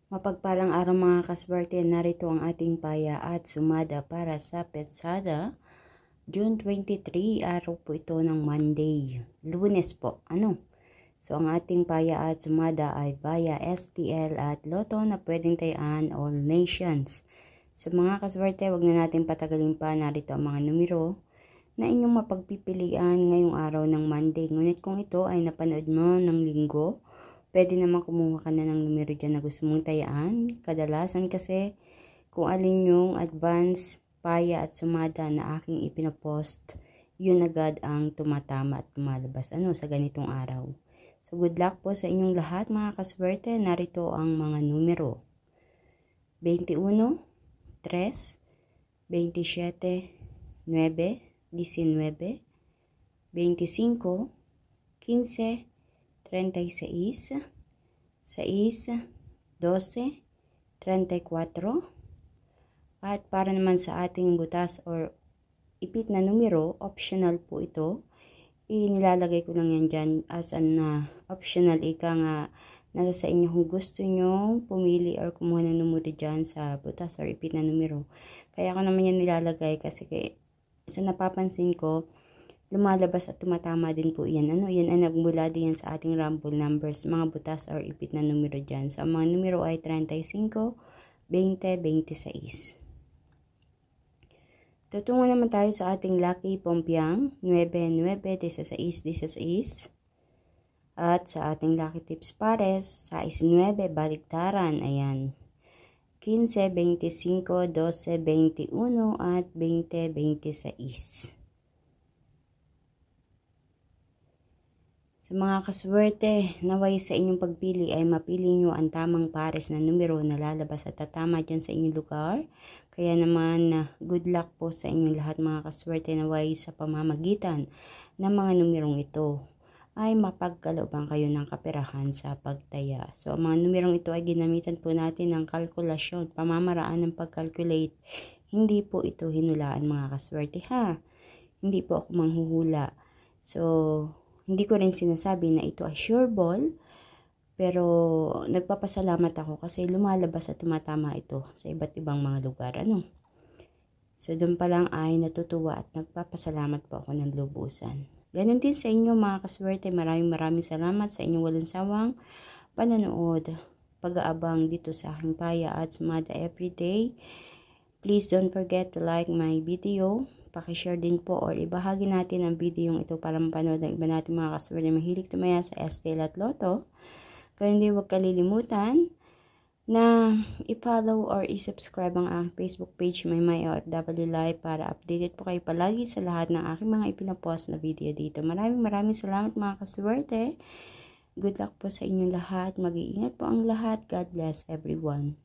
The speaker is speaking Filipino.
Mapagpalang araw mga kaswerte, narito ang ating paya at sumada para sa Petsada, June 23, araw po ito ng Monday, Lunes po, So ang ating paya at sumada ay via STL at Lotto na pwedeng tayaan all nations. So mga kaswerte, wag na natin patagalin pa, narito ang mga numero na inyong mapagpipilian ngayong araw ng Monday. Ngunit kung ito ay napanood mo ng linggo, pwede naman kumuha ka na ng numero dyan na gusto mong tayaan. Kadalasan kasi kung alin yung advance, paya at sumada na aking ipinopost, yun agad ang tumatama at tumalabas sa ganitong araw. So good luck po sa inyong lahat mga kaswerte. Narito ang mga numero. 21, 3, 27, 9, 19, 25, 15, 36, 6, 12, 34, at para naman sa ating butas or ipit na numero, optional po ito. Inilalagay ko lang yan dyan as an optional, ika nga nasa sa inyo kung gusto nyo pumili or kumuha ng numero dyan sa butas or ipit na numero. Kaya ako naman yan nilalagay kasi sa napapansin ko, lumalabas at tumatama din po yan. Yan ay nagmula din sa ating rumble numbers, mga butas or ipit na numero dyan. So, ang mga numero ay 35, 20, 26. Tutungo naman tayo sa ating lucky pompiang, 9, 9, 16, 16. At sa ating lucky tips pares, 6, 9, baliktaran, ayan. 15, 25, 12, 21, at 20, 26. Sa mga kaswerte, naway sa inyong pagpili ay mapili nyo ang tamang pares na numero na lalabas at tatama dyan sa inyong lugar. Kaya naman, good luck po sa inyong lahat mga kaswerte, naway sa pamamagitan ng mga numerong ito ay mapagkalooban kayo ng kaperahan sa pagtaya. So, ang mga numerong ito ay ginamitan po natin ng kalkulasyon, pamamaraan ng pag-calculate. Hindi po ito hinulaan mga kaswerte ha. Hindi po ako manghuhula. So, hindi ko rin sinasabi na ito ay sure ball, pero nagpapasalamat ako kasi lumalabas at tumatama ito sa iba't ibang mga lugar. So, doon pa lang ay natutuwa at nagpapasalamat po ako ng lubusan. Ganon din sa inyo mga kaswerte. Maraming salamat sa inyong walang sawang panonood, pag-aabang dito sa aking paya at sumada everyday. Please don't forget to like my video. Pakishare din po or ibahagi natin ang video ito para mapanood ng iba natin mga kaswerte na mahilig tumaya sa STL at Lotto. Kaya hindi huwag kalilimutan na i-follow or i-subscribe ang aking Facebook page, My OFW Live, para updated po kayo palagi sa lahat ng aking mga ipinapost na video dito. Maraming salamat mga kaswerte. Good luck po sa inyong lahat. Mag-iingat po ang lahat. God bless everyone.